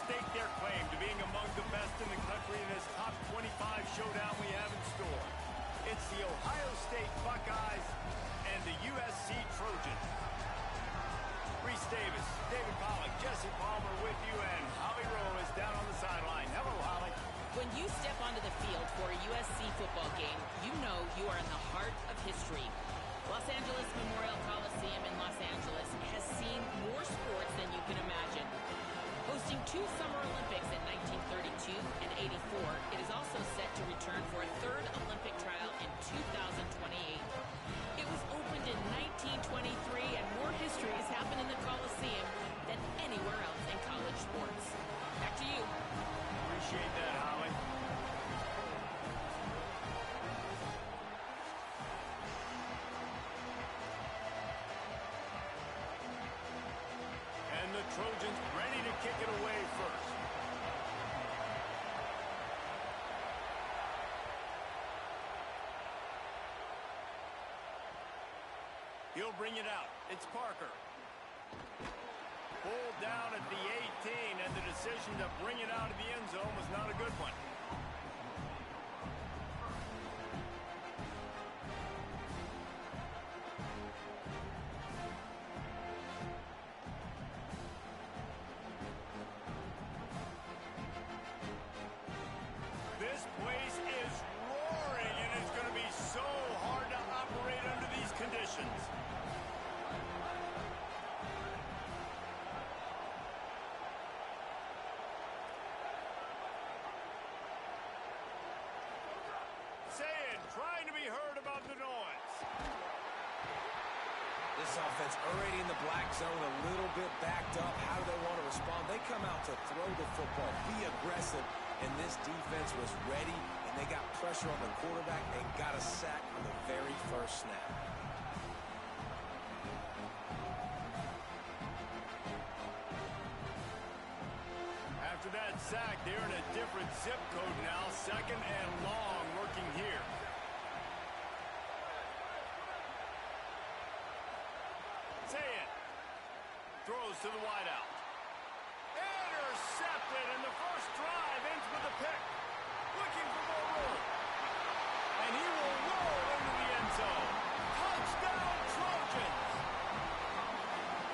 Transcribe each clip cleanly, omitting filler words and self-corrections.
stake their claim to being among the best in the country in this top 25 showdown we have in store. It's the Ohio State Buckeyes and the USC Trojans. Reese Davis, David Pollack, Jesse Palmer with you, and Holly Rowe is down on the sideline. Hello, Holly. When you step onto the field for a USC football game, you know you are in the heart of history. Los Angeles Memorial Coliseum in Los Angeles has seen more sports than you can imagine. Hosting 2 Summer Olympics in 1932 and 84, it is also set to return for a 3rd Olympic trial in 2028. It was opened in 1923, and more history has happened in the Coliseum than anywhere else in college sports. Back to you. Appreciate that, Holly. And the Trojans ready to kick it away first. He'll bring it out. It's Parker. Pulled down at the 18, and the decision to bring it out of the end zone was not a good one. This place is roaring, and it's going to be so hard to operate under these conditions. Trying to be heard about the noise. This offense already in the black zone, a little bit backed up. How do they want to respond? They come out to throw the football, be aggressive, and this defense was ready, and they got pressure on the quarterback and got a sack on the very first snap. After that sack, they're in a different zip code now. 2nd and long working here. Throws to the wideout. Intercepted, and the first drive ends with a pick. Looking for more room. And he will roll into the end zone. Touchdown, Trojans!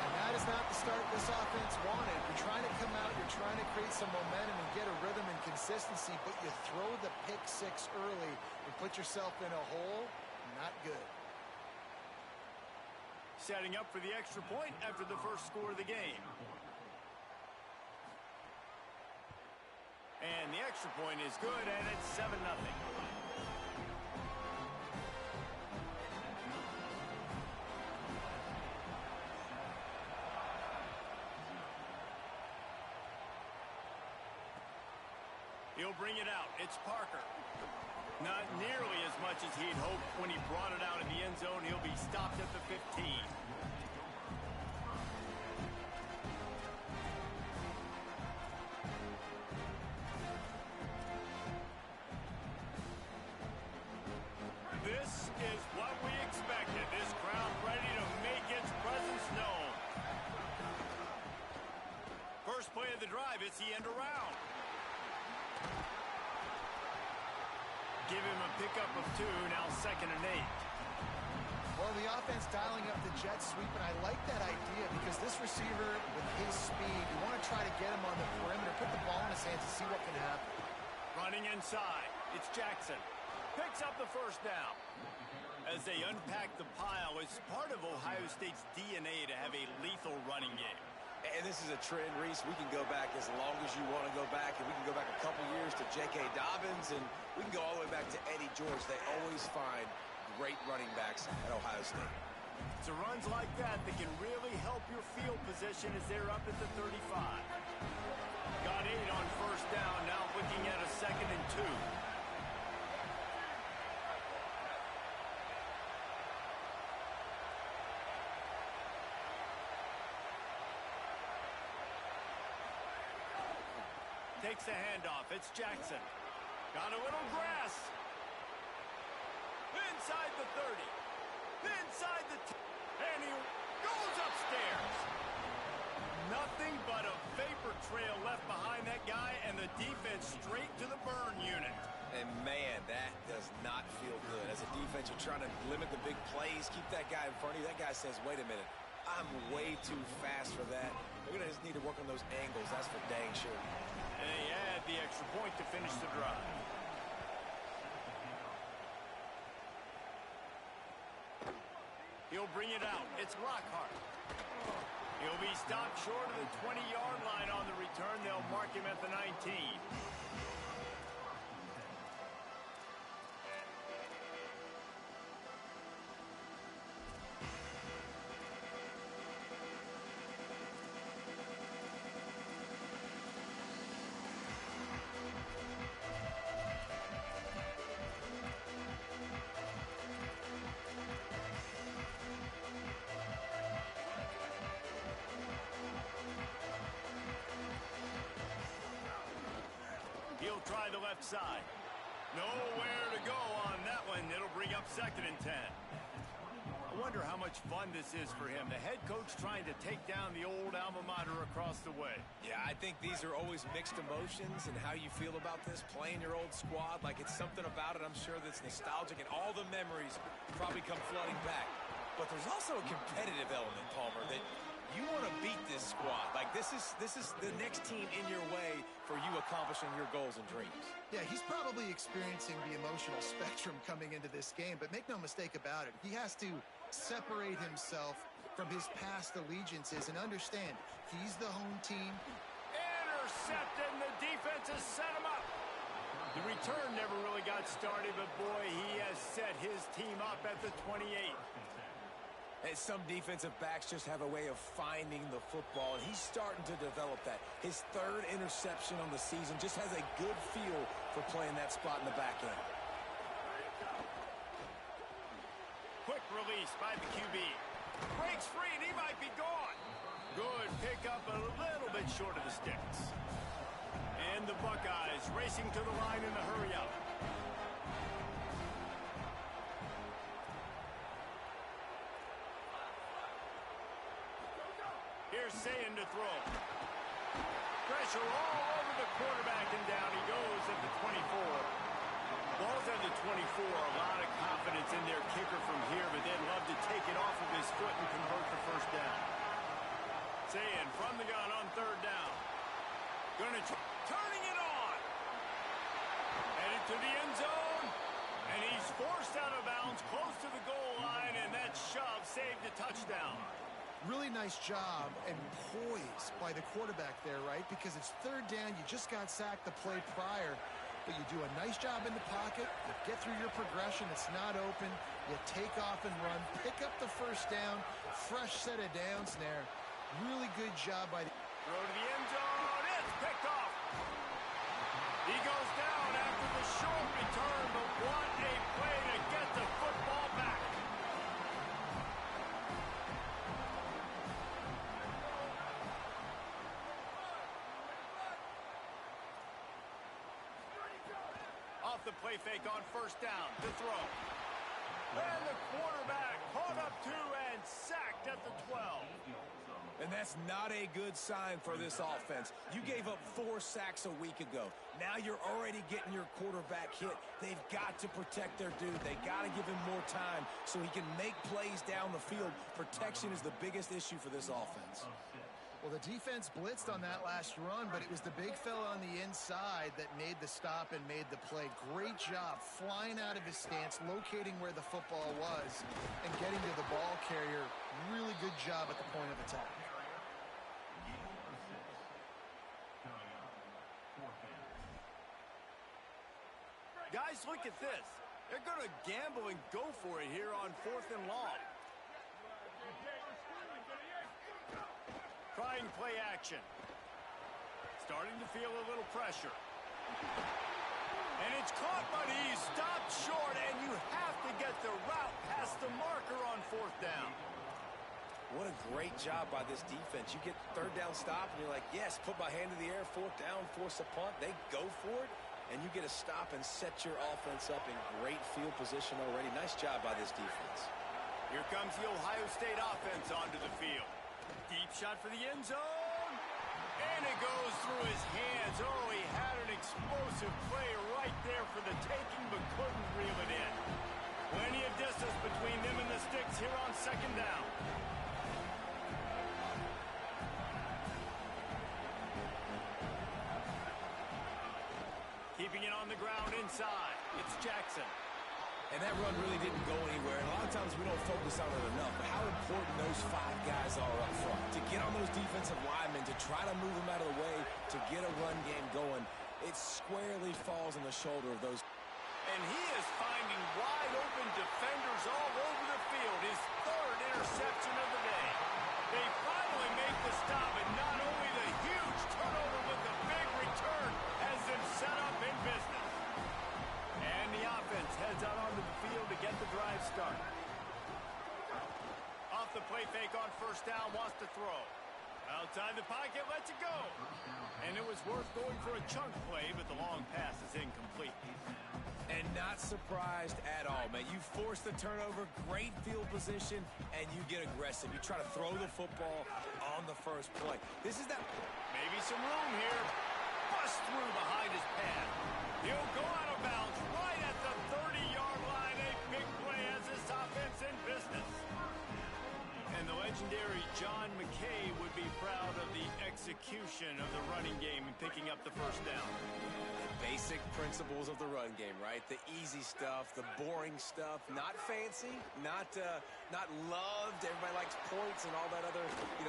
And that is not the start this offense wanted. You're trying to come out, you're trying to create some momentum and get a rhythm and consistency, but you throw the pick 6 early and put yourself in a hole. Not good. Setting up for the extra point after the first score of the game. And the extra point is good, and it's 7-0. He'll bring it out. It's Parker. Not nearly as much as he'd hoped when he brought it out in the end zone. He'll be stopped at the 15. This is what we expected. This crowd ready to make its presence known. First play of the drive, it's the end around. Give him a pickup of 2, now 2nd and 8. Well, the offense dialing up the jet sweep, and I like that idea because this receiver, with his speed, you want to try to get him on the perimeter, put the ball in his hands and see what can happen. Running inside, it's Jackson. Picks up the first down. As they unpack the pile, it's part of Ohio State's DNA to have a lethal running game. And this is a trend, Reese. We can go back as long as you want to go back, and we can go back a couple years to J.K. Dobbins, and we can go all the way back to Eddie George. They always find great running backs at Ohio State. It's runs like that that can really help your field position as they're up at the 35. Got 8 on first down, now looking at a 2nd and 2. Takes the handoff. It's Jackson. Got a little grass. Inside the 30. Inside the 10. And he goes upstairs. Nothing but a vapor trail left behind that guy, and the defense straight to the burn unit. And, man, that does not feel good. As a defense, you're trying to limit the big plays, keep that guy in front of you. That guy says, wait a minute, I'm way too fast for that. We're going to just need to work on those angles. That's for dang sure. And he had the extra point to finish the drive. He'll bring it out. It's Lockhart. He'll be stopped short of the 20-yard line on the return. They'll mark him at the 19. He'll try the left side. Nowhere to go on that one. It'll bring up 2nd and 10. I wonder how much fun this is for him. The head coach trying to take down the old alma mater across the way. Yeah, I think these are always mixed emotions and how you feel about this, playing your old squad. Like, it's something about it, I'm sure, that's nostalgic, and all the memories probably come flooding back. But there's also a competitive element, Palmer, that you want to beat this squad. Like, this is the next team in your way for you accomplishing your goals and dreams. Yeah, he's probably experiencing the emotional spectrum coming into this game, but make no mistake about it. He has to separate himself from his past allegiances and understand he's the home team. Intercepted, and the defense has set him up. The return never really got started, but boy, he has set his team up at the 28. And some defensive backs just have a way of finding the football, and he's starting to develop that. His 3rd interception on the season, just has a good feel for playing that spot in the back end. Quick release by the QB. Breaks free, and he might be gone. Good pickup, a little bit short of the sticks. And the Buckeyes racing to the line in the hurry up. Here's Sayin to throw. Pressure all over the quarterback, and down he goes at the 24. Ball's at the 24. A lot of confidence in their kicker from here, but they'd love to take it off of his foot and convert the first down. Sayin from the gun on 3rd down. Turning it on. Headed to the end zone. And he's forced out of bounds close to the goal line, and that shove saved a touchdown. Really nice job and poise by the quarterback there, right? Because it's 3rd down. You just got sacked the play prior, but you do a nice job in the pocket. You get through your progression. It's not open. You take off and run. Pick up the first down. Fresh set of downs there. Really good job by the... Throw to the end zone. It's picked off. He goes down after the short return, but what a play to get the football back. Off the play fake on 1st down to throw. And the quarterback caught up 2 and sacked at the 12. And that's not a good sign for this offense. You gave up 4 sacks a week ago. Now you're already getting your quarterback hit. They've got to protect their dude. They got to give him more time so he can make plays down the field. Protection is the biggest issue for this offense. Well, the defense blitzed on that last run, but it was the big fella on the inside that made the stop and made the play. Great job flying out of his stance, locating where the football was, and getting to the ball carrier. Really good job at the point of attack. Guys, look at this. They're going to gamble and go for it here on 4th and long. Trying play action. Starting to feel a little pressure. And it's caught, but he's stopped short, and you have to get the route past the marker on 4th down. What a great job by this defense. You get 3rd down stop, and you're like, yes, put my hand in the air, 4th down, force a punt. They go for it, and you get a stop and set your offense up in great field position already. Nice job by this defense. Here comes the Ohio State offense onto the field. Deep shot for the end zone. And it goes through his hands. Oh, he had an explosive play right there for the taking, but couldn't reel it in. Plenty of distance between them and the sticks here on second down. Keeping it on the ground inside. It's Jackson. And that run really didn't go anywhere. And a lot of times we don't focus on it enough, but how important those 5 guys are up front. To get on those defensive linemen, to try to move them out of the way, to get a run game going, it squarely falls on the shoulder of those. And he is finding wide open defenders all over the field. His 3rd interception of the day. They finally make the stop, and not only the huge turnover, but the big return has them set up in business. And the offense heads out onto the field to get the drive started. Off the play fake on first down, wants to throw. Outside the pocket, lets it go. And it was worth going for a chunk play, but the long pass is incomplete. And not surprised at all, man. You force the turnover, great field position, and you get aggressive. You try to throw the football on the first play. This is that. Maybe some room here. Bust through behind his pad. He'll go out of bounds right at the 30-yard line. A big play as this offense in business. And the legendary John McKay would be proud of the execution of the running game and picking up the first down. Basic principles of the run game, right? The easy stuff, the boring stuff, not fancy, not loved. Everybody likes points and all that other,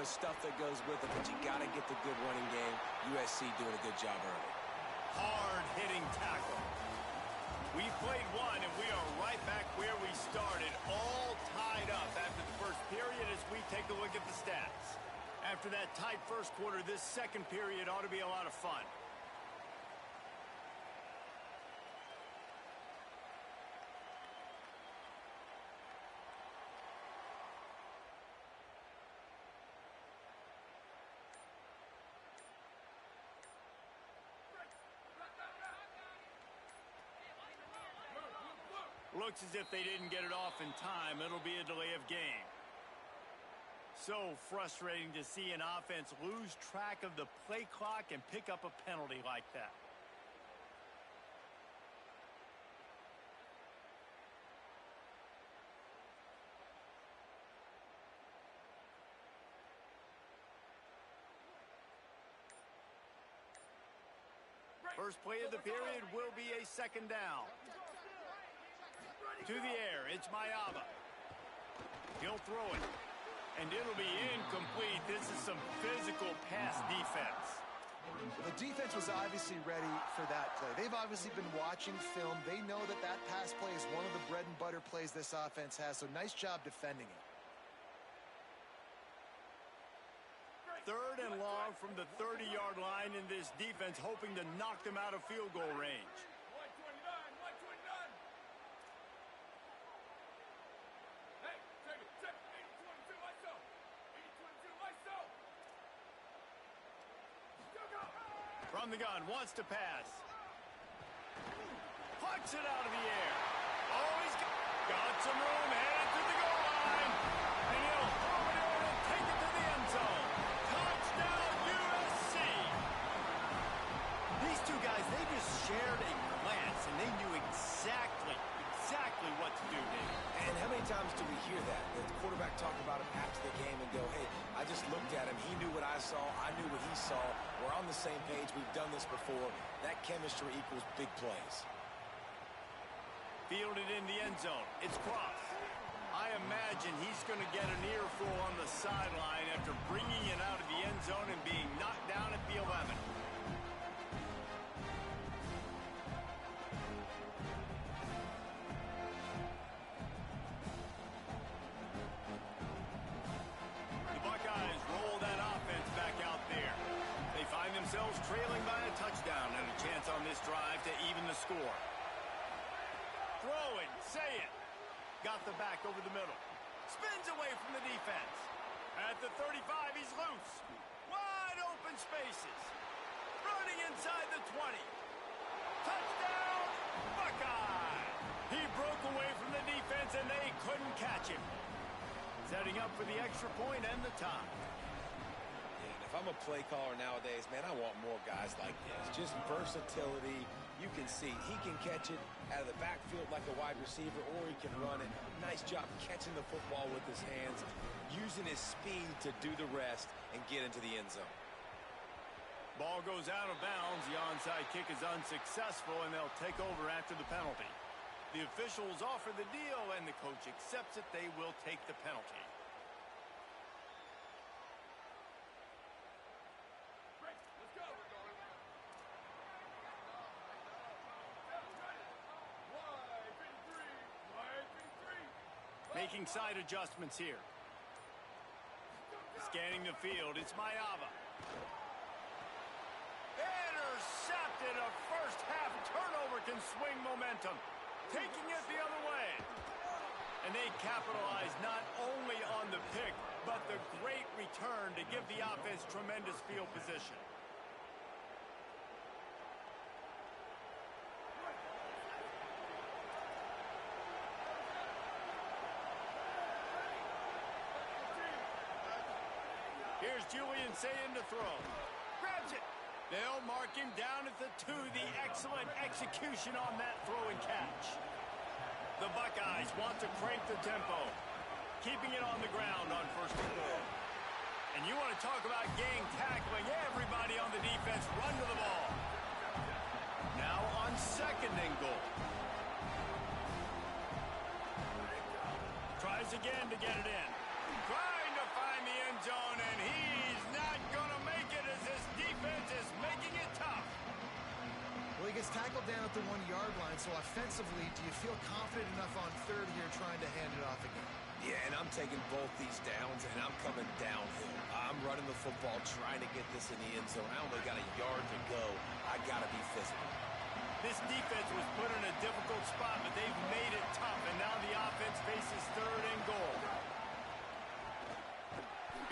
stuff that goes with it. But you got to get the good running game. USC doing a good job early. Hard-hitting tackle. We played one, and we are right back where we started, all tied up after the first period as we take a look at the stats. After that tight first quarter, this second period ought to be a lot of fun. Looks as if they didn't get it off in time. It'll be a delay of game. So frustrating to see an offense lose track of the play clock and pick up a penalty like that. First play of the period will be a second down. To the air, it's Mayaba. He'll throw it, and it'll be incomplete. This is some physical pass defense. The defense was obviously ready for that play. They've obviously been watching film. They know that that pass play is one of the bread and butter plays this offense has, so nice job defending it. 3rd and long from the 30-yard line in this defense, hoping to knock them out of field goal range. From the gun, wants to pass. Pucks it out of the air. Oh, he's got some room, headed to the goal line. And he'll home it in and take it to the end zone. Touchdown, USC. These two guys, they just shared a glance, and they knew exactly what to do, Dave. And how many times do we hear that? The quarterback talk about him after the game and go, hey, I just looked at him. He knew what I saw. I knew what he saw. We're on the same page. We've done this before. That chemistry equals big plays. Fielded in the end zone. It's Cross. I imagine he's going to get an earful on the sideline after bringing it out of the end zone and being knocked down at the 11. Themselves trailing by a touchdown and a chance on this drive to even the score. Throwing, say it. Got the back over the middle. Spins away from the defense. At the 35, he's loose. Wide open spaces. Running inside the 20. Touchdown, Buckeye! He broke away from the defense and they couldn't catch him. Setting up for the extra point and the tie. If I'm a play caller nowadays, man, I want more guys like this. Just versatility. You can see he can catch it out of the backfield like a wide receiver, or he can run it. Nice job catching the football with his hands, using his speed to do the rest and get into the end zone. Ball goes out of bounds. The onside kick is unsuccessful, and they'll take over after the penalty. The officials offer the deal, and the coach accepts it. They will take the penalty. Making side adjustments here. Scanning the field, it's Mayava. Intercepted. A first half turnover can swing momentum. Taking it the other way. And they capitalize not only on the pick, but the great return to give the offense tremendous field position. Here's Julian Sayin to throw. Grabs it. They'll mark him down at the 2. The excellent execution on that throw and catch. The Buckeyes want to crank the tempo, keeping it on the ground on 1st and 4. And you want to talk about gang tackling. Everybody on the defense run to the ball. Now on 2nd and goal. Tries again to get it in. Trying to find the end zone, and he's not going to make it as this defense is making it tough. Well, he gets tackled down at the 1-yard line, so offensively, do you feel confident enough on 3rd here trying to hand it off again? Yeah, and I'm taking both these downs, and I'm coming downhill. I'm running the football, trying to get this in the end zone. I only got a yard to go. I got to be physical. This defense was put in a difficult spot, but they've made it tough, and now the offense faces 3rd and goal.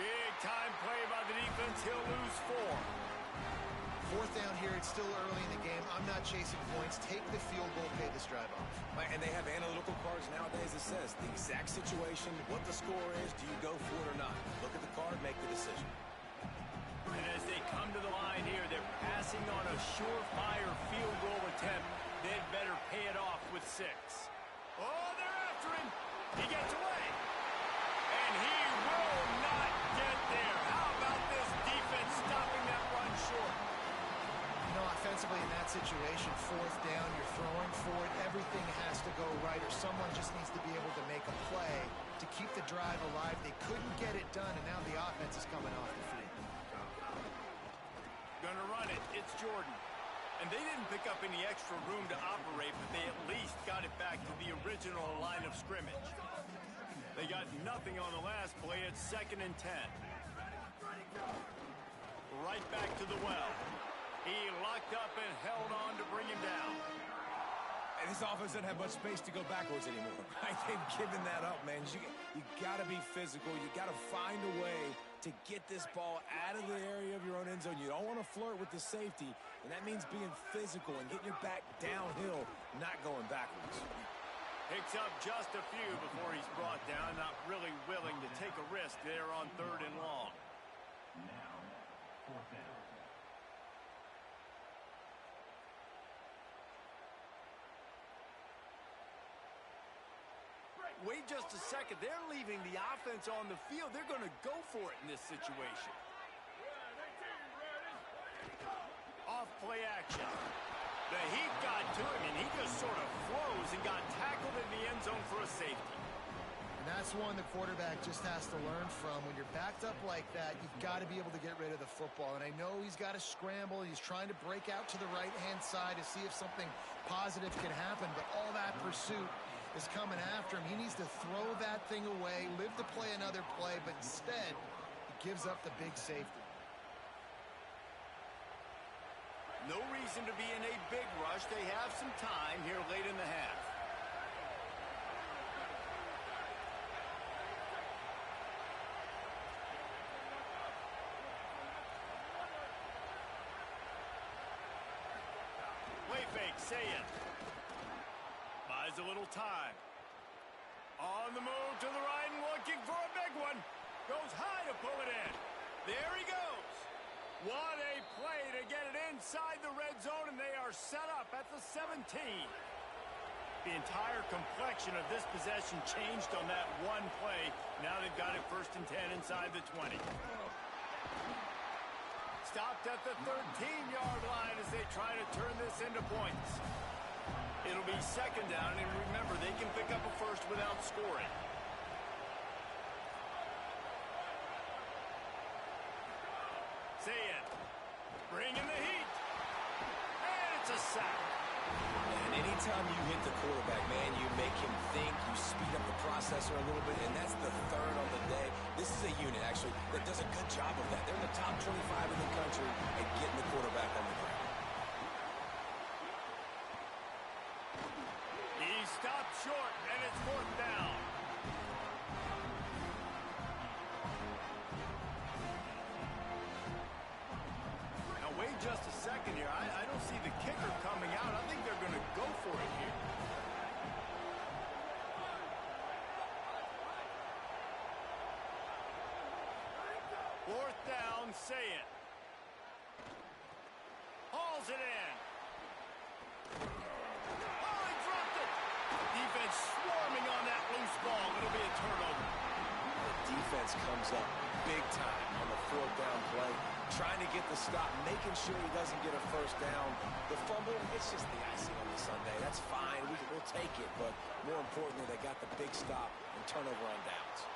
Big time play by the defense. He'll lose 4. 4th down here. It's still early in the game. I'm not chasing points. Take the field goal, pay this drive off. And they have analytical cards nowadays that says the exact situation, what the score is, do you go for it or not? Look at the card, make the decision. And as they come to the line here, they're passing on a surefire field goal attempt. They'd better pay it off with 6. Oh, they're after him. He gets away. And he will not get there. How about this defense stopping that run short? You know, offensively in that situation, 4th down, you're throwing for it. Everything has to go right, or someone just needs to be able to make a play to keep the drive alive. They couldn't get it done, and now the offense is coming off the field. Gonna run it. It's Jordan. And they didn't pick up any extra room to operate, but they at least got it back to the original line of scrimmage. They got nothing on the last play. It's 2nd and 10. Right back to the well. He locked up and held on to bring him down. And this offense doesn't have much space to go backwards anymore. Right? They've given that up, man. You got to be physical. You got to find a way to get this ball out of the area of your own end zone. You don't want to flirt with the safety, and that means being physical and getting your back downhill, not going backwards. Picks up just a few before he's brought down. Not really willing to take a risk there on 3rd and long. Now, 4th down. Wait just a second. They're leaving the offense on the field. They're going to go for it in this situation. Off play action. The heat got to him, and he just sort of froze and got tackled in the end zone for a safety. And that's one the quarterback just has to learn from. When you're backed up like that, you've got to be able to get rid of the football. And I know he's got to scramble. He's trying to break out to the right-hand side to see if something positive can happen. But all that pursuit is coming after him. He needs to throw that thing away, live to play another play, but instead, he gives up the big safety. No reason to be in a big rush. They have some time here late in the half. Play fake, Sayin. Buys a little time. On the move to the right and looking for a big one. Goes high to pull it in. There he goes. What a play to get it inside the red zone, and they are set up at the 17. The entire complexion of this possession changed on that one play. Now they've got it 1st and 10 inside the 20. Stopped at the 13-yard line as they try to turn this into points. It'll be 2nd down, and remember, they can pick up a first without scoring. Say it. Bringing the heat. And it's a sack. And anytime you hit the quarterback, man, you make him think, you speed up the processor a little bit, and that's the 3rd on the day. This is a unit, actually, that does a good job of that. They're in the top 25 in the country at getting the quarterback on the ground. He stopped short, and it's 4th down. Now, wait just a second here. I don't see the kicker coming out. I think they're going to go for it here. Fourth down, say it. Hauls it in. Oh, he dropped it. Defense swarming on that loose ball. It'll be a turnover. The defense comes up big time on the 4th down play, trying to get the stop, making sure he doesn't get a 1st down. The fumble, it's just the icing on the Sunday. That's fine. We'll take it, but more importantly, they got the big stop and turnover on downs.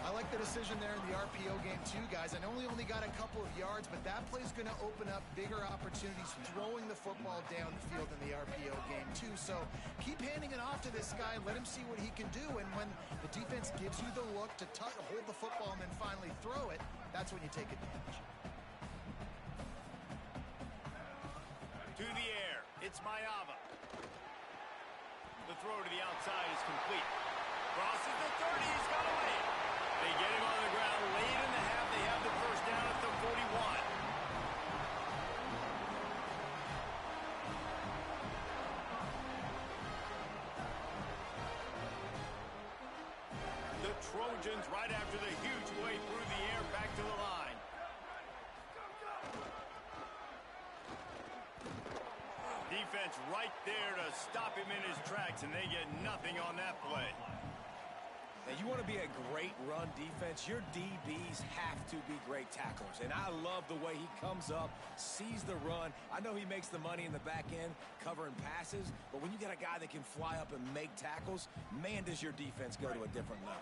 I like the decision there in the RPO game too, guys. I know he only got a couple of yards, but that play's going to open up bigger opportunities throwing the football down the field in the RPO game too. So keep handing it off to this guy. Let him see what he can do. And when the defense gives you the look to hold the football and then finally throw it, that's when you take advantage. To the air. It's Mayava. The throw to the outside is complete. Crosses the 30. He's got away. They get him on the ground late in the half. They have the 1st down at the 41. The Trojans right after the huge play through the air back to the line. Defense right there to stop him in his tracks, and they get nothing on that play. Now, you want to be a great run defense, your DBs have to be great tacklers. And I love the way he comes up, sees the run. I know he makes the money in the back end covering passes, but when you got a guy that can fly up and make tackles, man, does your defense go to a different level.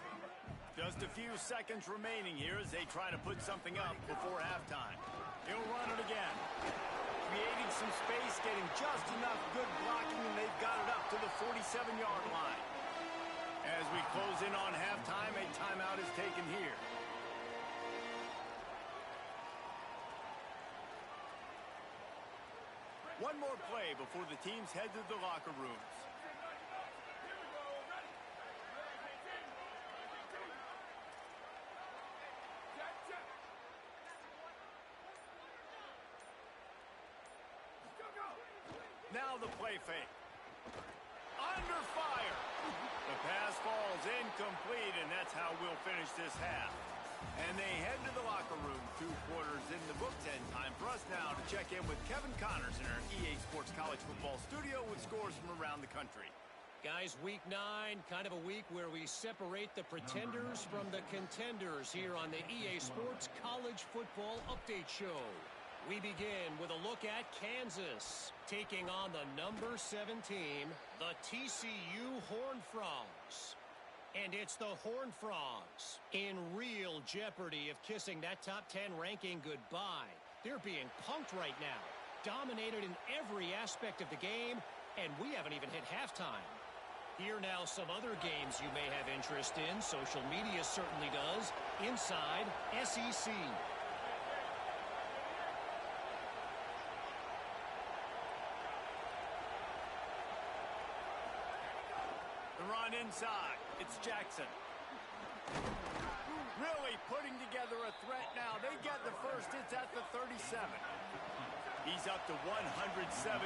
Just a few seconds remaining here as they try to put something up before halftime. He'll run it again. Creating some space, getting just enough good blocking, and they've got it up to the 47-yard line. As we close in on halftime, a timeout is taken here. One more play before the teams head to the locker rooms. Now the play fake. Under fire. The pass falls incomplete, and that's how we'll finish this half. And they head to the locker room. 2 quarters in the books, and time for us now to check in with Kevin Connors in our EA Sports College Football studio with scores from around the country. Guys, week 9, kind of a week where we separate the pretenders from the contenders here on the EA Sports College Football Update Show. We begin with a look at Kansas, taking on the number 7 team, the TCU Horned Frogs. And it's the Horned Frogs in real jeopardy of kissing that top 10 ranking goodbye. They're being punked right now, dominated in every aspect of the game, and we haven't even hit halftime. Here now some other games you may have interest in. Social media certainly does. Inside SEC. The run inside. It's Jackson. Really putting together a threat now. They get the first. It's at the 37. He's up to 107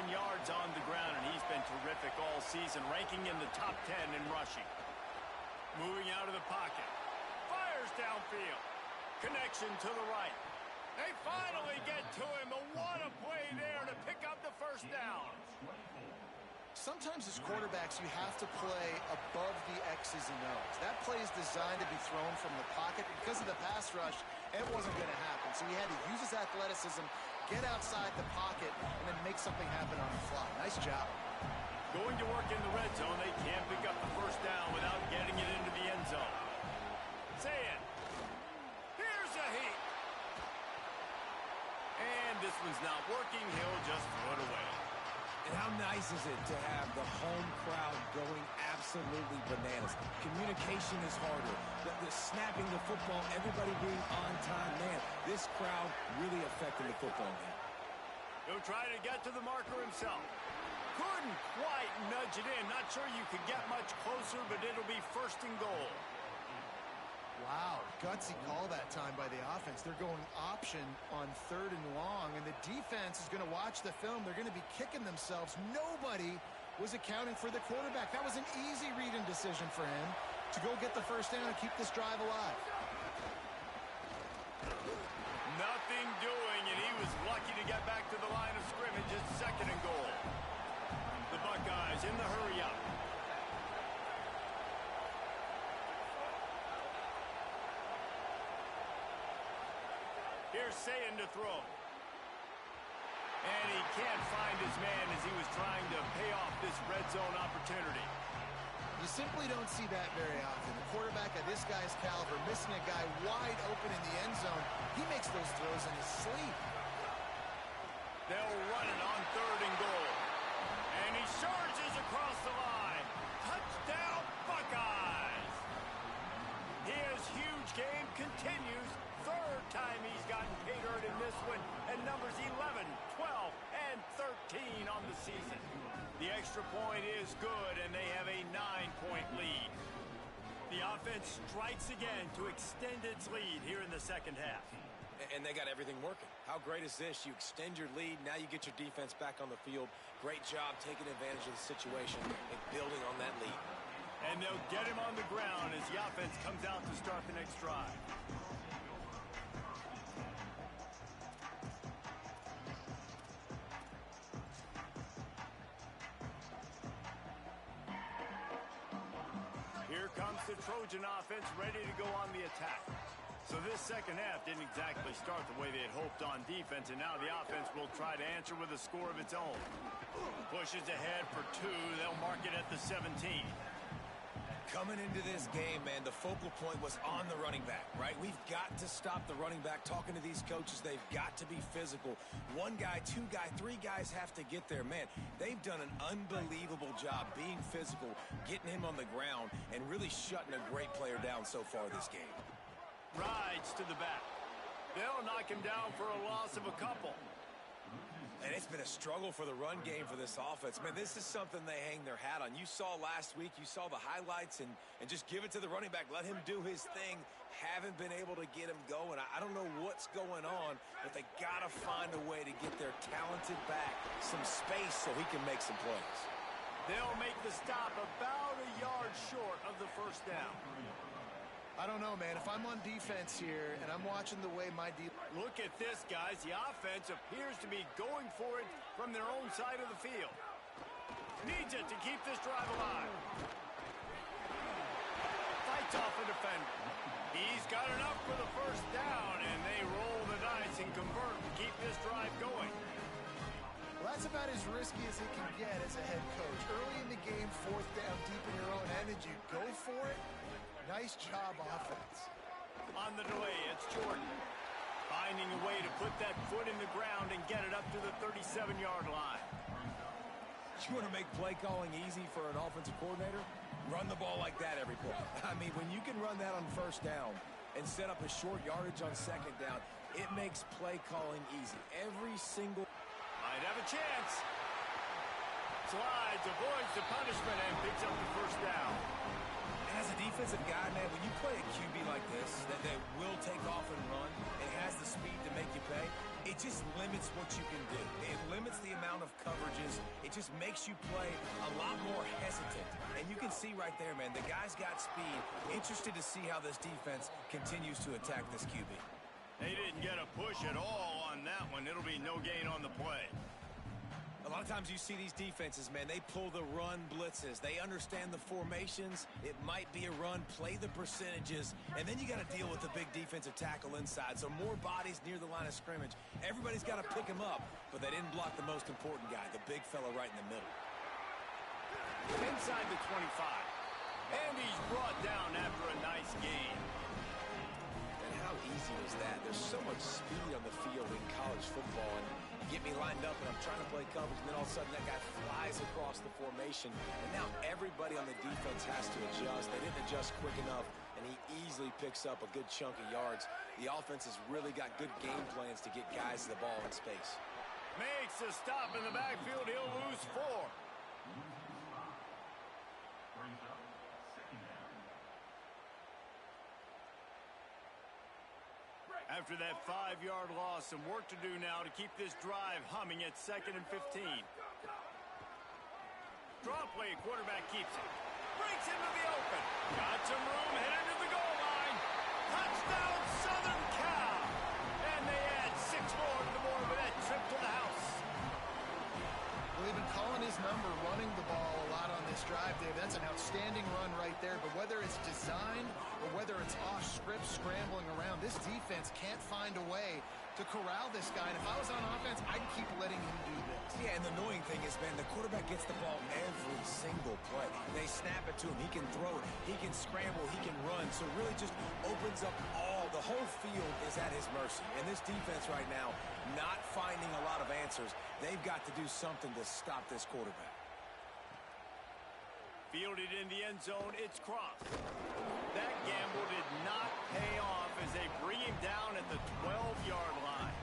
yards on the ground, and he's been terrific all season, ranking in the top 10 in rushing. Moving out of the pocket. Fires downfield. Connection to the right. They finally get to him, but what a play there to pick up the first down. Sometimes as quarterbacks, you have to play above the X's and O's. That play is designed to be thrown from the pocket. Because of the pass rush, it wasn't going to happen. So he had to use his athleticism, get outside the pocket, and then make something happen on the fly. Nice job. Going to work in the red zone, they can't pick up the first down without getting it into the end zone. Say it. Here's a heat. And this one's not working. He'll just throw it away. And how nice is it to have the home crowd going absolutely bananas? Communication is harder. The snapping the football, everybody being on time. Man, this crowd really affecting the football game. He'll try to get to the marker himself. Couldn't quite nudge it in. Not sure you could get much closer, but it'll be first and goal. Wow, gutsy call that time by the offense. They're going option on 3rd and long, and the defense is going to watch the film. They're going to be kicking themselves. Nobody was accounting for the quarterback. That was an easy read-in decision for him to go get the first down and keep this drive alive. Nothing doing, and he was lucky to get back to the line of scrimmage at 2nd and goal. The Buckeyes in the hurry-up. Here's Sayin to throw. And he can't find his man as he was trying to pay off this red zone opportunity. You simply don't see that very often. The quarterback of this guy's caliber missing a guy wide open in the end zone. He makes those throws in his sleep. They'll run it on 3rd and goal. And he surges across the line. Touchdown, Buckeyes! His huge game continues. 3rd time he's gotten paid dirt in this one, and numbers 11, 12, and 13 on the season. The extra point is good, and they have a 9-point lead. The offense strikes again to extend its lead here in the second half. And they got everything working. How great is this? You extend your lead, now you get your defense back on the field. Great job taking advantage of the situation and building on that lead. And they'll get him on the ground as the offense comes out to start the next drive. Here comes the Trojan offense ready to go on the attack. So this second half didn't exactly start the way they had hoped on defense, and now the offense will try to answer with a score of its own. Pushes ahead for 2. They'll mark it at the 17. Coming into this game, man, the focal point was on the running back, right? We've got to stop the running back. Talking to these coaches, they've got to be physical. 1 guy, 2 guy, 3 guys have to get there. Man, they've done an unbelievable job being physical, getting him on the ground, and really shutting a great player down so far this game. Rides to the back. They'll knock him down for a loss of a couple. And it's been a struggle for the run game for this offense. Man, this is something they hang their hat on. You saw last week, you saw the highlights, and just give it to the running back. Let him do his thing. Haven't been able to get him going. I don't know what's going on, but they got to find a way to get their talented back some space so he can make some plays. They'll make the stop about a yard short of the first down. I don't know, man. If I'm on defense here and I'm watching the way my Look at this, guys. The offense appears to be going for it from their own side of the field. Needs it to keep this drive alive. Fights off a defender. He's got enough for the first down, and they roll the dice and convert to keep this drive going. Well, that's about as risky as it can get as a head coach. Early in the game, 4th down, deep in your own end, and you go for it. Nice job, offense. On the delay, it's Jordan. Finding a way to put that foot in the ground and get it up to the 37-yard line. You want to make play calling easy for an offensive coordinator? Run the ball like that every play. I mean, when you can run that on first down and set up a short yardage on second down, it makes play calling easy. Every single... Might have a chance. Slides, avoids the punishment, and picks up the first down. As a defensive guy, man, when you play a QB like this, that will take off and run and has the speed to make you pay, it just limits what you can do. It limits the amount of coverages. It just makes you play a lot more hesitant. And you can see right there, man, the guy's got speed. Interested to see how this defense continues to attack this QB. They didn't get a push at all on that one. It'll be no gain on the play. A lot of times you see these defenses, man, they pull the run blitzes. They understand the formations. It might be a run, play the percentages, and then you got to deal with the big defensive tackle inside. So more bodies near the line of scrimmage. Everybody's got to pick him up, but they didn't block the most important guy, the big fella right in the middle. Inside the 25. And he's brought down after a nice gain. And how easy was that? There's so much speed on the field in college football, and you get me lined up and I'm trying to play coverage, and then all of a sudden that guy flies across the formation, and now everybody on the defense has to adjust. They didn't adjust quick enough, and he easily picks up a good chunk of yards. The offense has really got good game plans to get guys the ball in space. Makes a stop in the backfield. He'll lose 4. Brings up second down. After that 5-yard loss, some work to do now to keep this drive humming at 2nd and 15. Draw play, quarterback keeps it. Breaks into the open. Got some room, headed to the goal line. Touchdown, Southern Cal. And they add 6 more to the board with that trip to the house. Well, they've been calling his number, running the ball a lot on this drive, Dave. That's an outstanding run right there. But whether it's designed or whether it's off script, scrambling around, this defense can't find a way to corral this guy. And if I was on offense, I'd keep letting him do this. Yeah, and the annoying thing is, man, the quarterback gets the ball every single play. They snap it to him. He can throw it. He can scramble. He can run. So it really just opens up the whole field is at his mercy. And this defense right now, not finding a lot of answers. They've got to do something to stop this quarterback. Fielded in the end zone, it's Cross. That gamble did not pay off as they bring him down at the 12-yard line.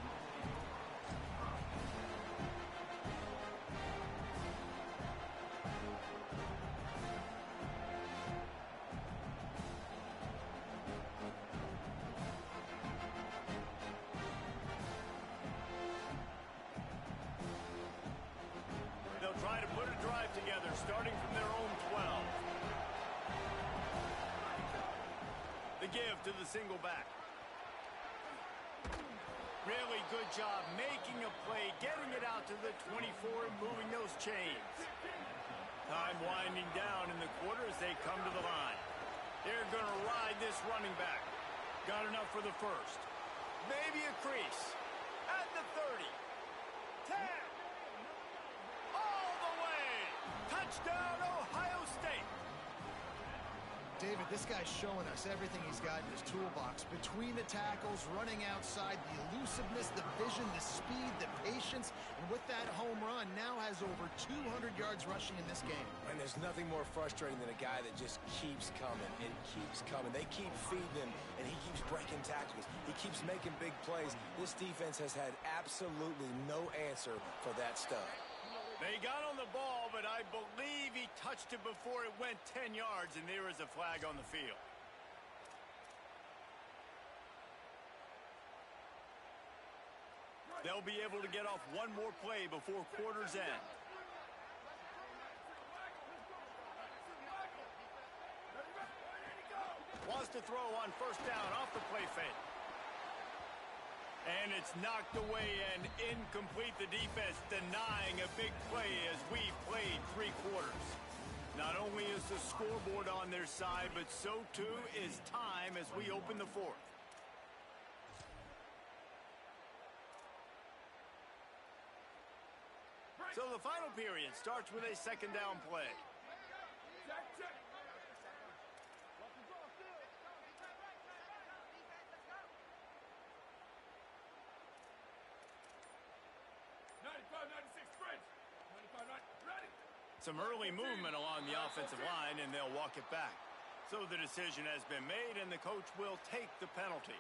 They'll try to put a drive together, starting from their own 12. The give to the single back. Really good job making a play, getting it out to the 24 and moving those chains. Time winding down in the quarter as they come to the line. They're going to ride this running back. Got enough for the first. Maybe a crease. At the 30. 10. All the way. Touchdown, Ohio State. David, this guy's showing us everything he's got in his toolbox. Between the tackles, running outside, the elusiveness, the vision, the speed, the patience. And with that home run, now has over 200 yards rushing in this game. And there's nothing more frustrating than a guy that just keeps coming and keeps coming. They keep feeding him, and he keeps breaking tackles. He keeps making big plays. This defense has had absolutely no answer for that stud. They got on the ball, but I believe he touched it before it went 10 yards, and there is a flag on the field. They'll be able to get off one more play before quarter's end. Wants to throw on first down off the play fake. And it's knocked away and incomplete. The defense denying a big play as we've played 3 quarters. Not only is the scoreboard on their side, but so too is time as we open the 4th. So the final period starts with a 2nd down play. Some early movement along the offensive line, and they'll walk it back. So the decision has been made, and the coach will take the penalty.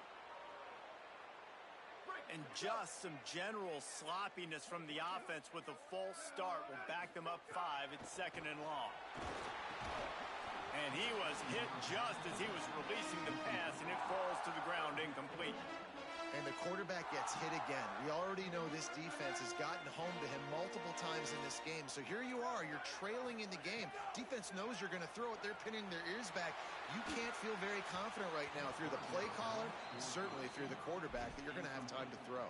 And just some general sloppiness from the offense with a false start will back them up 5 at 2nd and long. And he was hit just as he was releasing the pass, and it falls to the ground incomplete. And the quarterback gets hit again. We already know this defense has gotten home to him multiple times in this game. So here you are, you're trailing in the game. Defense knows you're going to throw it. They're pinning their ears back. You can't feel very confident right now through the play caller, certainly through the quarterback, that you're going to have time to throw.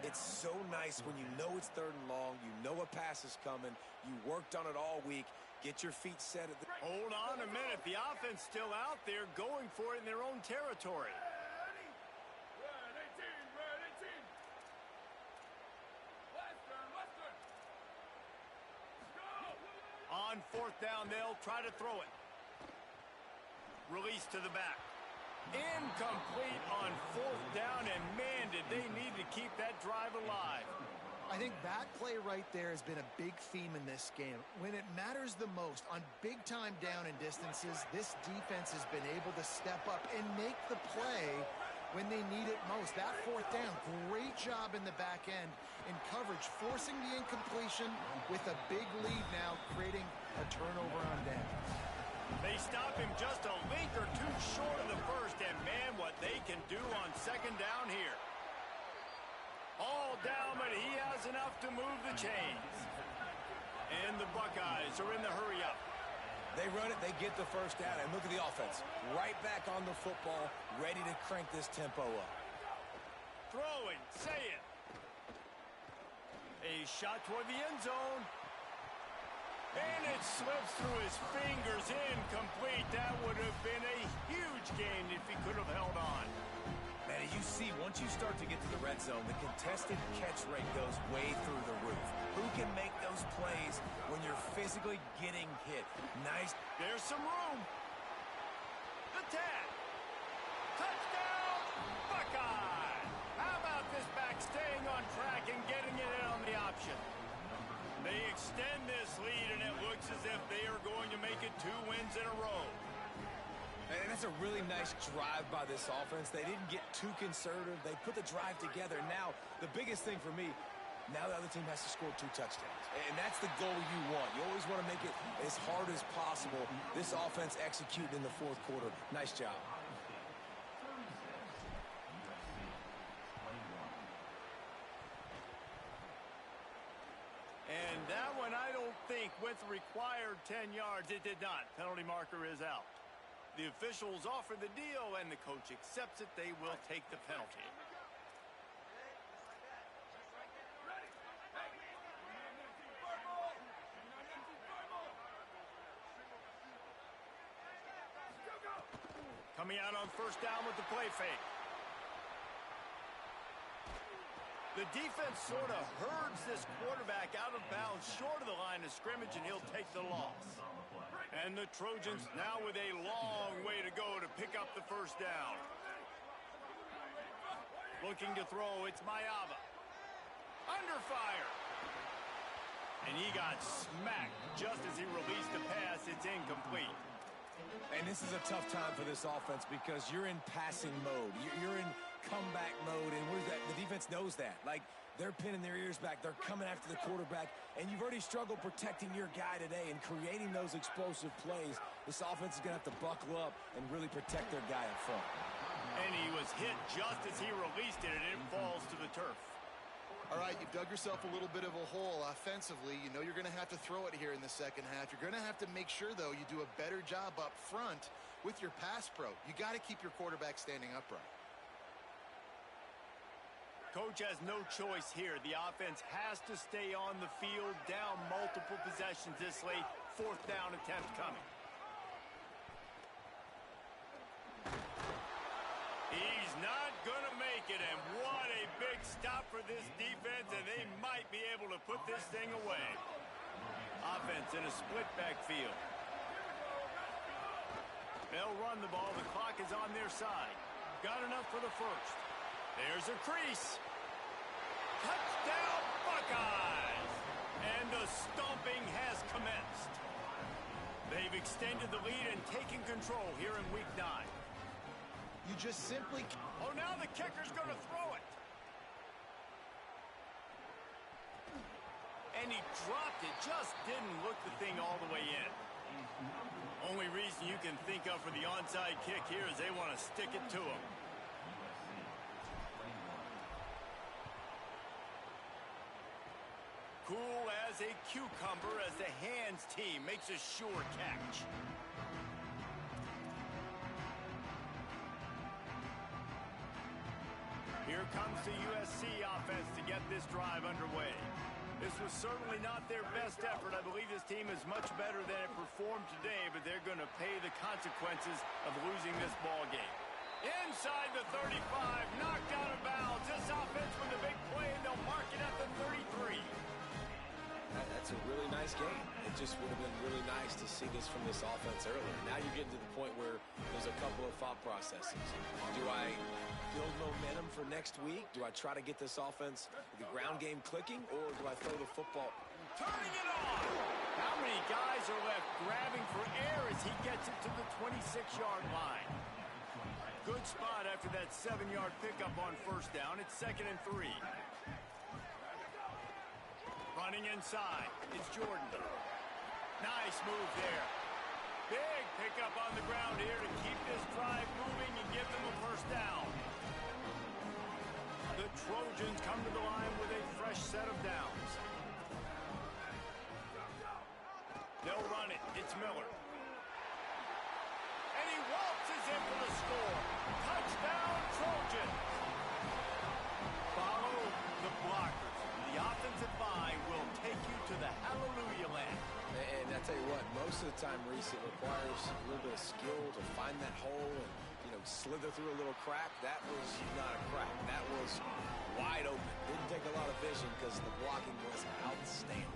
It's so nice when you know it's 3rd and long, you know a pass is coming, you worked on it all week, get your feet set at the... Hold on a minute. The offense still out there going for it in their own territory. On 4th down, they'll try to throw it. Release to the back. Incomplete on 4th down, and man, did they need to keep that drive alive. I think that play right there has been a big theme in this game. When it matters the most, on big-time down and distances, this defense has been able to step up and make the play when they need it most. That 4th down, great job in the back end in coverage, forcing the incompletion with a big lead now, creating a turnover on downs. They stop him just a length or two short of the first, and man, what they can do on 2nd down here. All down, but he has enough to move the chains. And the Buckeyes are in the hurry up. They run it, they get the 1st down, and look at the offense. Right back on the football, ready to crank this tempo up. Throwing, say it. A shot toward the end zone. And it slips through his fingers, incomplete. That would have been a huge gain if he could have held on. Man, you see, once you start to get to the red zone, the contested catch rate goes way through the roof. Who can make those plays when you're physically getting hit? Nice. There's some room. The tag. Touchdown, Buckeye. How about this back staying on track and getting it in on the option? They extend this lead, and it looks as if they are going to make it 2 wins in a row. And that's a really nice drive by this offense. They didn't get too conservative. They put the drive together. Now, the biggest thing for me, now the other team has to score 2 touchdowns. And that's the goal you want. You always want to make it as hard as possible. This offense executed in the 4th quarter. Nice job. And that one, I don't think, went the required 10 yards. It did not. Penalty marker is out. The officials offer the deal, and the coach accepts it. They will take the penalty. Coming out on 1st down with the play fake. The defense sort of herds this quarterback out of bounds short of the line of scrimmage, and he'll take the loss. And the Trojans now with a long way to go to pick up the 1st down. Looking to throw, it's Mayava. Under fire. And he got smacked just as he released the pass. It's incomplete. And this is a tough time for this offense because you're in passing mode. You're in comeback mode, and the defense knows that. Like, they're pinning their ears back. They're coming after the quarterback, and you've already struggled protecting your guy today and creating those explosive plays. This offense is going to have to buckle up and really protect their guy up front. And he was hit just as he released it, and it falls to the turf. All right, you've dug yourself a little bit of a hole offensively. You know you're going to have to throw it here in the 2nd half. You're going to have to make sure, though, you do a better job up front with your pass pro. You got to keep your quarterback standing upright. Coach has no choice here. The offense has to stay on the field, down multiple possessions this late. 4th down attempt coming. He's not going to make it, and what a big stop for this defense, and they might be able to put this thing away. Offense in a split backfield. They'll run the ball. The clock is on their side. Got enough for the 1st. There's a crease. Touchdown, Buckeyes! And the stomping has commenced. They've extended the lead and taken control here in Week 9. You just simply... Oh, now the kicker's going to throw it. And he dropped it. Just didn't look the thing all the way in. Only reason you can think of for the onside kick here is they want to stick it to him. Cool as a cucumber as the hands team makes a sure catch. Here comes the USC offense to get this drive underway. This was certainly not their best effort. I believe this team is much better than it performed today, but they're going to pay the consequences of losing this ball game. Inside the 35, knocked out of bounds. This offense with a big play, and they'll mark it at the 33. That's a really nice game. It just would have been really nice to see this from this offense earlier. Now you're getting to the point where there's a couple of thought processes. Do I build momentum for next week? Do I try to get this offense, the ground game clicking, or do I throw the football? Turning it on! How many guys are left grabbing for air as he gets it to the 26-yard line? Good spot after that 7-yard pickup on first down. It's 2nd and 3. Running inside. It's Jordan. Nice move there. Big pickup on the ground here to keep this drive moving and give them a first down. The Trojans come to the line with a fresh set of downs. They'll run it. It's Miller. And he waltzes in for the score. Touchdown, Trojans. Follow the blockers. The offensive line will take you to the hallelujah land. And I tell you what, most of the time, Reese, it requires a little bit of skill to find that hole and, slither through a little crack. That was not a crack. That was wide open. Didn't take a lot of vision because the blocking was outstanding.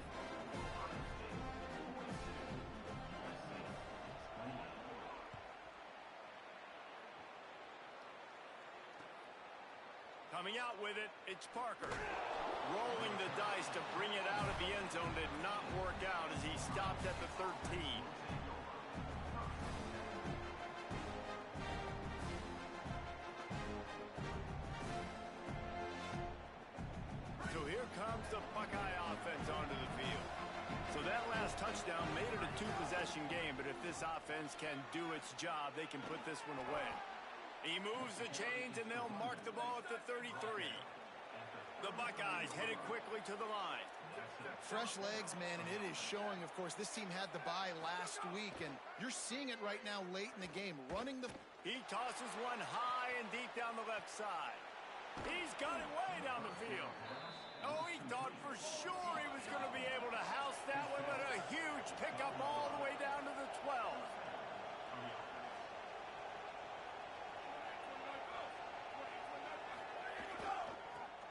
Coming out with it, it's Parker. Rolling the dice to bring it out of the end zone did not work out as he stopped at the 13. So here comes the Buckeye offense onto the field. So that last touchdown made it a two-possession game, but if this offense can do its job, they can put this one away. He moves the chains, and they'll mark the ball at the 33. The Buckeyes headed quickly to the line. Fresh legs, man, and it is showing, of course, this team had the bye last week, and you're seeing it right now late in the game. He tosses one high and deep down the left side. He's got it way down the field. Oh, he thought for sure he was going to be able to house that one, but a huge pickup all the way down to the 12.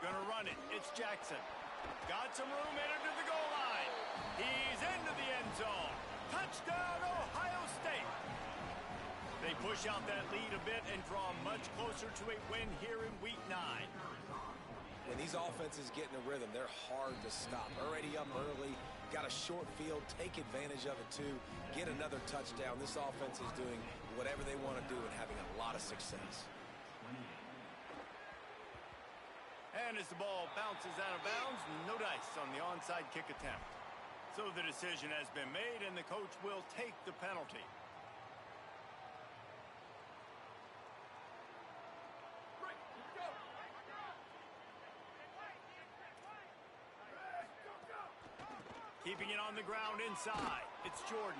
Gonna run it. It's Jackson. Got some room, entered to the goal line. He's into the end zone. Touchdown, Ohio State. They push out that lead a bit and draw much closer to a win here in Week 9. When these offenses get in a rhythm, they're hard to stop. Already up early, got a short field, take advantage of it too, get another touchdown. This offense is doing whatever they want to do and having a lot of success. And as the ball bounces out of bounds, no dice on the onside kick attempt. So the decision has been made, and the coach will take the penalty. Keeping it on the ground inside. It's Jordan.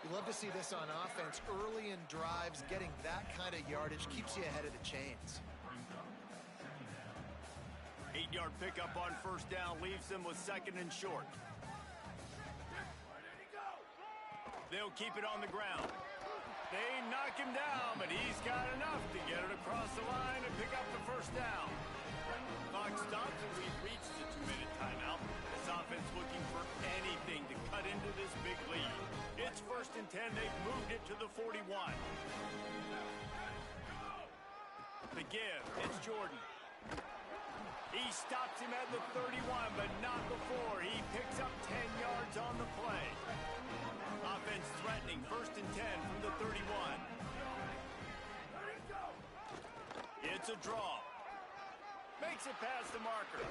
You love to see this on offense. Early in drives, getting that kind of yardage keeps you ahead of the chains. 8-yard pickup on first down leaves them with 2nd and short. They'll keep it on the ground. They knock him down, but he's got enough to get it across the line and pick up the first down. Clock stops and we've reached the 2-minute timeout. This offense looking for anything to cut into this big lead. It's 1st and 10. They've moved it to the 41. The give. It's Jordan. He stops him at the 31, but not before. He picks up 10 yards on the play. Offense threatening, 1st and 10 from the 31. It's a draw. Makes it past the marker.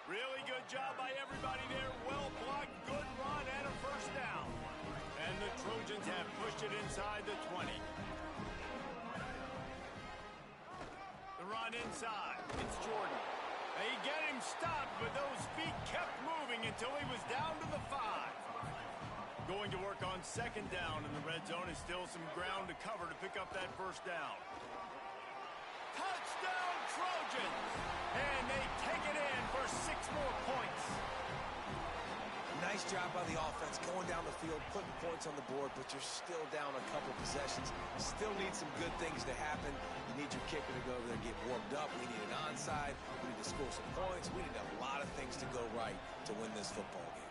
Really good job by everybody there. Well blocked, good run, and a first down. And the Trojans have pushed it inside the 20. The run inside. It's Jordan. They get him stopped, but those feet kept moving. until he was down to the 5. Going to work on second down in the red zone is still some ground to cover to pick up that first down. Touchdown Trojans! And they take it in for 6 more points. Nice job by the offense going down the field, putting points on the board, but you're still down a couple possessions. You still need some good things to happen. You need your kicker to go over there and get warmed up. We need an onside. We need to score some points. We need a lot of things to go right to win this football game.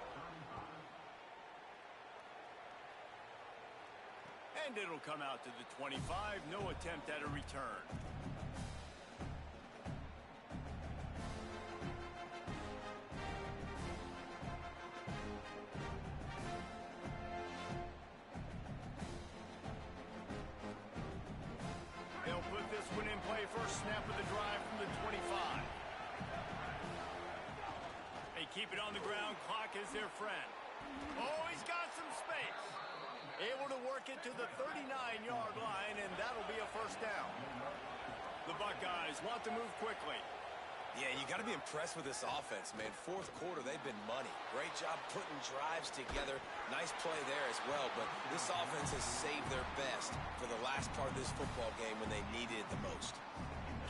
And it'll come out to the 25. No attempt at a return. They'll put this one in play first snap of the drive from the 25. They keep it on the ground. Clock is their friend. Oh, he's got some space. Able to work it to the 39-yard line, and that'll be a first down. The Buckeyes want to move quickly. Yeah, you got to be impressed with this offense, man. Fourth quarter, they've been money. Great job putting drives together. Nice play there as well, but this offense has saved their best for the last part of this football game when they needed it the most.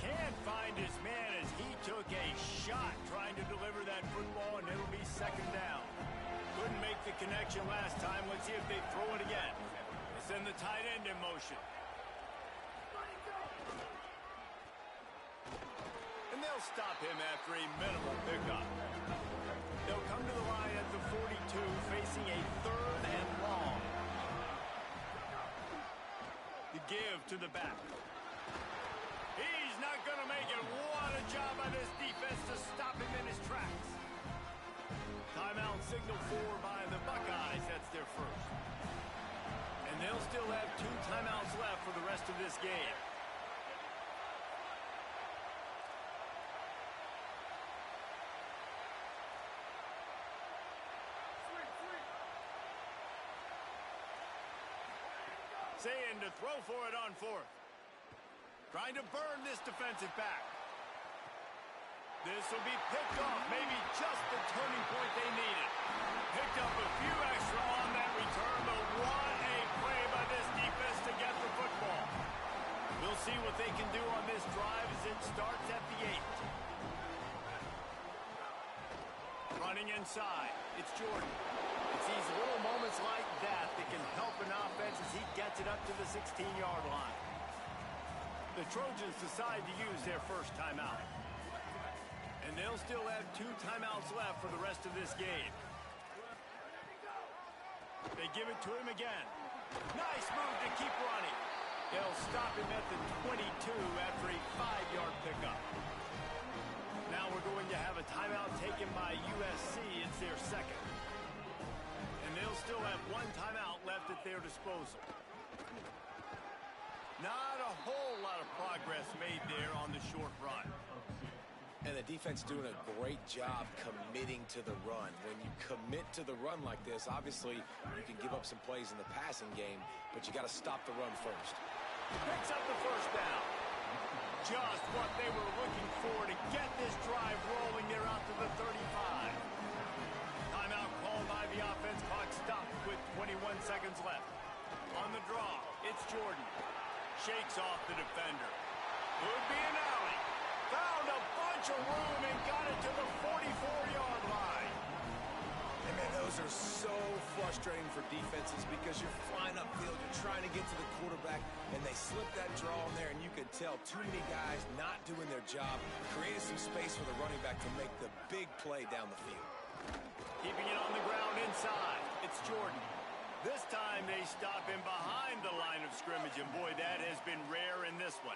Can't find his man as he took a shot trying to deliver that football, and it'll be second down. Couldn't make the connection last time. Let's see if they throw it again. They send the tight end in motion. And they'll stop him after a minimal pickup. They'll come to the line at the 42, facing a 3rd and long. The give to the back. He's not going to make it. What a job by this defense to stop him in his tracks. Timeout signal for by the Buckeyes. That's their first. And they'll still have 2 timeouts left for the rest of this game. Saying to throw for it on 4th. Trying to burn this defensive back. This will be picked off, maybe just the turning point they needed. Picked up a few extra on that return, but what a play by this defense to get the football. We'll see what they can do on this drive as it starts at the 8. Running inside, it's Jordan. It's these little moments like that that can help an offense as he gets it up to the 16-yard line. The Trojans decide to use their first timeout. And they'll still have 2 timeouts left for the rest of this game. They give it to him again. Nice move to keep running. They'll stop him at the 22 after a 5-yard pickup. Now we're going to have a timeout taken by USC. It's their second. And they'll still have 1 timeout left at their disposal. Not a whole lot of progress made there on the short run. And the defense doing a great job committing to the run. When you commit to the run like this, obviously you can give up some plays in the passing game, but you got to stop the run first. Picks up the first down. Just what they were looking for to get this drive rolling. They're out to the 35. Timeout called by the offense. Clock stopped with 21 seconds left. On the draw, it's Jordan. Shakes off the defender. Could be an alley. Found a bunch of room and got it to the 44-yard line. And man, those are so frustrating for defenses because you're flying upfield, you're trying to get to the quarterback, and they slip that draw in there, and you can tell too many guys not doing their job, creating some space for the running back to make the big play down the field. Keeping it on the ground inside, it's Jordan. This time they stop him behind the line of scrimmage, and boy, that has been rare in this one.